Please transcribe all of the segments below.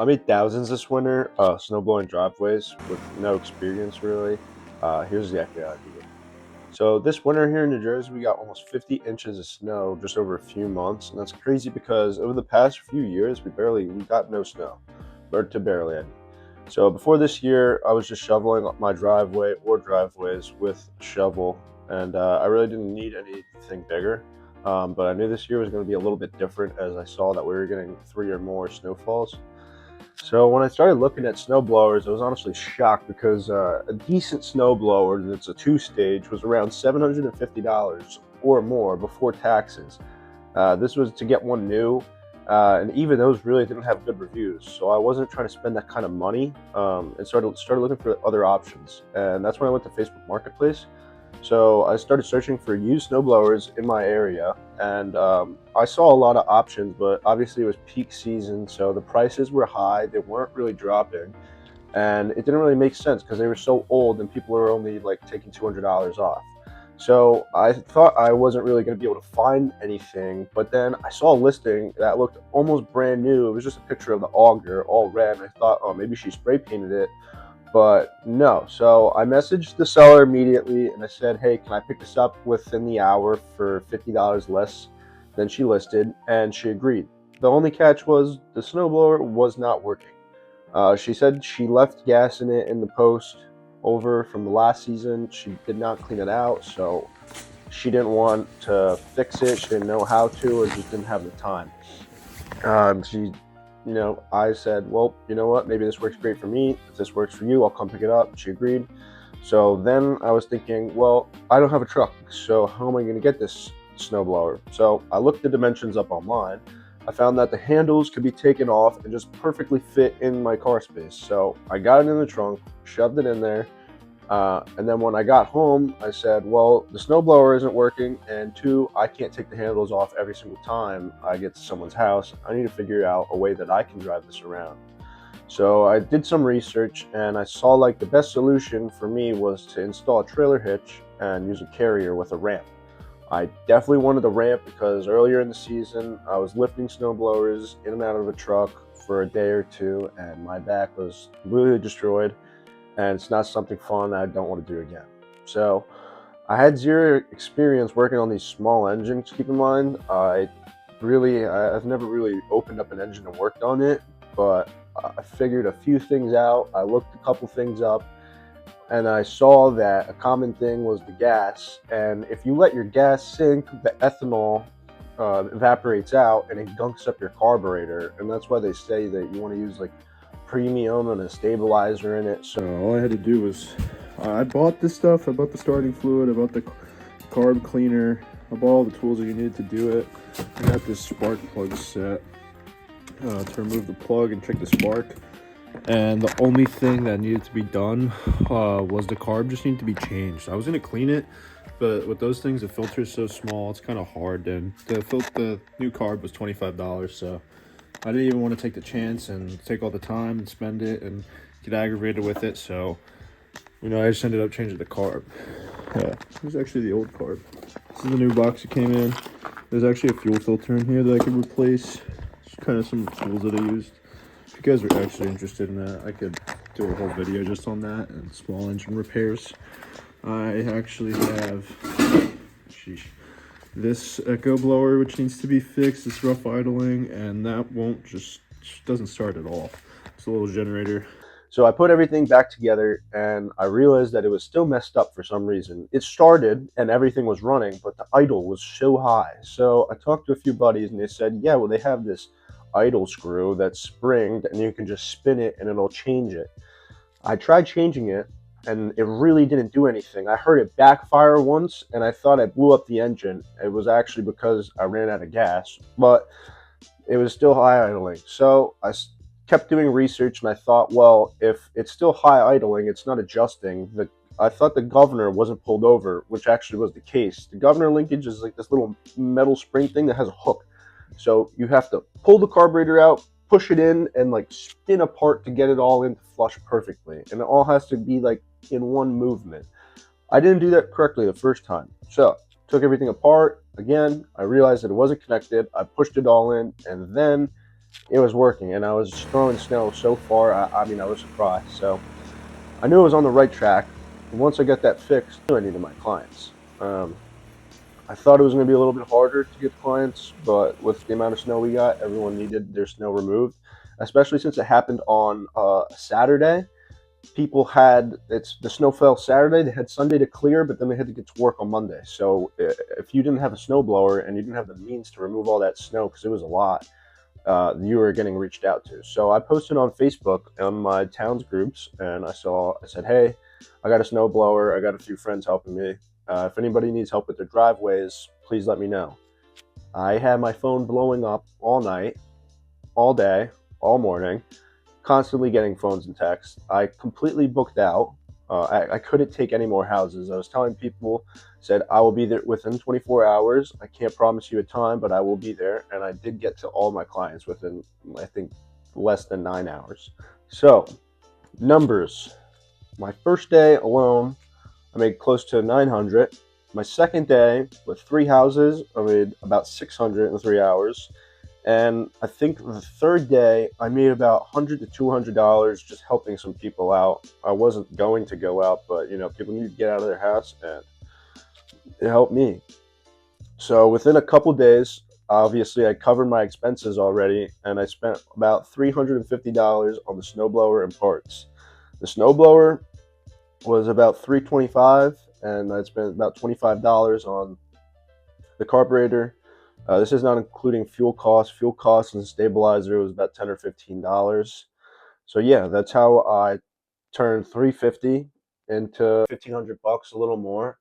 I made thousands this winter, snowblowing driveways with no experience really. Here's exactly how I do it. So this winter here in New Jersey, we got almost 50 inches of snow just over a few months, and that's crazy because over the past few years, we got no snow, or to barely any. So before this year, I was just shoveling up my driveway or driveways with a shovel, and I really didn't need anything bigger. But I knew this year was going to be a little bit different as I saw that we were getting 3 or more snowfalls. So when I started looking at snow blowers, I was honestly shocked because a decent snow blower that's a two-stage was around $750 or more before taxes. This was to get one new, and even those really didn't have good reviews. So I wasn't trying to spend that kind of money, and started looking for other options. And that's when I went to Facebook Marketplace. So I started searching for used snowblowers in my area, and I saw a lot of options, but obviously it was peak season, so the prices were high. They weren't really dropping, and it didn't really make sense because they were so old, and people were only like taking $200 off. So I thought I wasn't really going to be able to find anything, but then I saw a listing that looked almost brand new. It was just a picture of the auger, all red, and I thought, oh, maybe she spray painted it, but no. So I messaged the seller immediately and I said, hey, can I pick this up within the hour for $50 less than she listed? And she agreed. The only catch was the snowblower was not working. She said she left gas in it in the post over from the last season. She did not clean it out, so she didn't want to fix it. She didn't know how to, or just didn't have the time. I said, well, you know what? Maybe this works great for me. If this works for you, I'll come pick it up. She agreed. So then I was thinking, well, I don't have a truck, so how am I going to get this snowblower? So I looked the dimensions up online. I found that the handles could be taken off and just perfectly fit in my car space. So I got it in the trunk, shoved it in there, and then when I got home, I said, well, the snowblower isn't working, and two, I can't take the handles off every single time I get to someone's house. I need to figure out a way that I can drive this around. So I did some research, and I saw like the best solution for me was to install a trailer hitch and use a carrier with a ramp. I definitely wanted the ramp because earlier in the season, I was lifting snowblowers in and out of a truck for a day or two, and my back was really destroyed, and it's not something fun I don't want to do again. So I had zero experience working on these small engines. Keep in mind, I've never really opened up an engine and worked on it, but I figured a few things out. I looked a couple things up, and I saw that a common thing was the gas. And if you let your gas sink, the ethanol evaporates out and it gunks up your carburetor. And that's why they say that you want to use like premium and a stabilizer in it. So all I had to do was I bought this stuff. I bought the starting fluid. I bought the carb cleaner. I bought all the tools that you needed to do it. I got this spark plug set to remove the plug and check the spark. And the only thing that needed to be done was the carb just needed to be changed. I was going to clean it, but with those things, the filter is so small, it's kind of hard. And the new carb was $25, so I didn't even want to take the chance and take all the time and spend it and get aggravated with it. So, I just ended up changing the carb. Yeah, this is actually the old carb. This is the new box that came in. There's actually a fuel filter in here that I could replace. It's kind of some tools that I used. If you guys are actually interested in that, I could do a whole video just on that and small engine repairs. I actually have this echo blower which needs to be fixed. It's rough idling, and that just doesn't start at all. It's a little generator. So I put everything back together, and I realized that it was still messed up for some reason. It started and everything was running, but the idle was so high. So I talked to a few buddies, and they said, yeah, well, they have this idle screw that's springed, and you can just spin it and it'll change it. I tried changing it, and it really didn't do anything. I heard it backfire once, and I thought I blew up the engine. It was actually because I ran out of gas, but it was still high idling. So I kept doing research, and I thought, well, if it's still high idling, it's not adjusting. I thought the governor wasn't pulled over, which actually was the case. The governor linkage is like this little metal spring thing that has a hook. So you have to pull the carburetor out, push it in, and like spin apart to get it all in to flush perfectly. And it all has to be like in one movement. I didn't do that correctly the first time. So took everything apart. Again, I realized that it wasn't connected. I pushed it all in, and then it was working, and I was throwing snow so far. I mean, I was surprised. So I knew I was on the right track. And once I got that fixed, I knew I needed my clients. I thought it was going to be a little bit harder to get clients, but with the amount of snow we got, everyone needed their snow removed, especially since it happened on Saturday. People had it's the snow fell Saturday. They had Sunday to clear, but then they had to get to work on Monday. So if you didn't have a snowblower and you didn't have the means to remove all that snow, because it was a lot, you were getting reached out to. So I posted on Facebook on my town's groups, and I said, hey, I got a snowblower. I got a few friends helping me. If anybody needs help with their driveways, please let me know. I had my phone blowing up all night, all day, all morning, constantly getting phones and texts. I completely booked out. I couldn't take any more houses. I was telling people, said I will be there within 24 hours. I can't promise you a time, but I will be there. And I did get to all my clients within, I think, less than 9 hours. So, numbers. My first day alone, I made close to 900. My second day with 3 houses, I made about 600 in 3 hours. And I think the third day, I made about $100 to $200 just helping some people out. I wasn't going to go out, but people need to get out of their house, and it helped me. So within a couple days, obviously I covered my expenses already, and I spent about $350 on the snowblower and parts. The snowblower was about $325, and I spent about $25 on the carburetor. This is not including fuel costs. Fuel costs and stabilizer was about $10 or $15. So yeah, that's how I turned 350 into 1,500 bucks, a little more.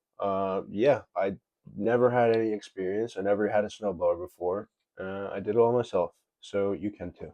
Yeah, I never had any experience. I never had a snowblower before. I did it all myself, so you can too.